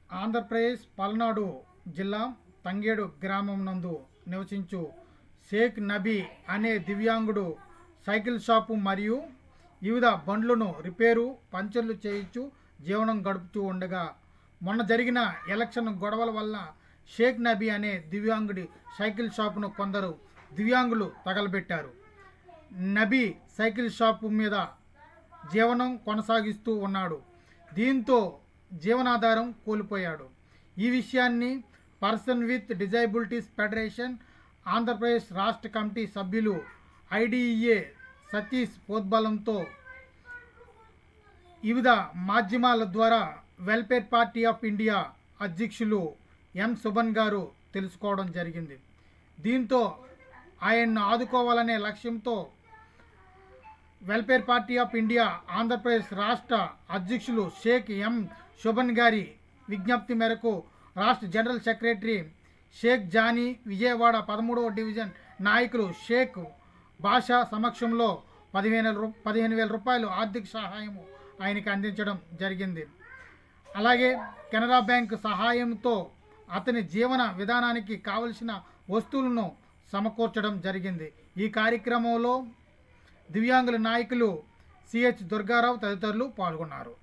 ఆంధ్రప్రదేశ్ పల్నాడు జిల్లా తంగేడు గ్రామం నందు నివసించు షేక్ నబీ అనే దివ్యాంగుడు సైకిల్ షాపు మరియు వివిధ బండ్లను రిపేరు పంచర్లు చేయించు జీవనం గడుపుతూ ఉండగా మొన్న జరిగిన ఎలక్షన్ గొడవల వల్ల షేక్ నబీ అనే దివ్యాంగుడి సైకిల్ షాపును కొందరు దివ్యాంగులు తగలబెట్టారు. నబీ సైకిల్ షాపు మీద జీవనం కొనసాగిస్తూ ఉన్నాడు. దీంతో జీవనాధారం కోల్పోయాడు. ఈ విషయాన్ని పర్సన్ విత్ డిజైబిలిటీస్ ఫెడరేషన్ ఆంధ్రప్రదేశ్ రాష్ట్ర కమిటీ సభ్యులు ఐడిఈఏ సతీష్ ప్రోద్బలంతో వివిధ మాధ్యమాల ద్వారా వెల్ఫేర్ పార్టీ ఆఫ్ ఇండియా అధ్యక్షులు ఎం సుభన్ గారు తెలుసుకోవడం జరిగింది. దీంతో ఆయన్ను ఆదుకోవాలనే లక్ష్యంతో welfare party of India Andhra Pradesh రాష్ట్ర అధ్యక్షులు షేక్ ఎం శోభన్ గారి విజ్ఞప్తి మేరకు రాష్ట్ర జనరల్ సెక్రటరీ షేక్ జానీ, విజయవాడ 13వ డివిజన్ నాయకులు షేక్ బాషా సమక్షంలో 15,000 రూపాయలు ఆర్థిక సహాయం ఆయనకి అందించడం జరిగింది. అలాగే కెనరా బ్యాంక్ సహాయంతో అతని జీవన విధానానికి కావలసిన వస్తువులను సమకూర్చడం జరిగింది. ఈ కార్యక్రమంలో దివ్యాంగుల నాయకులు సిహెచ్ దుర్గారావు తదితరులు పాల్గొన్నారు.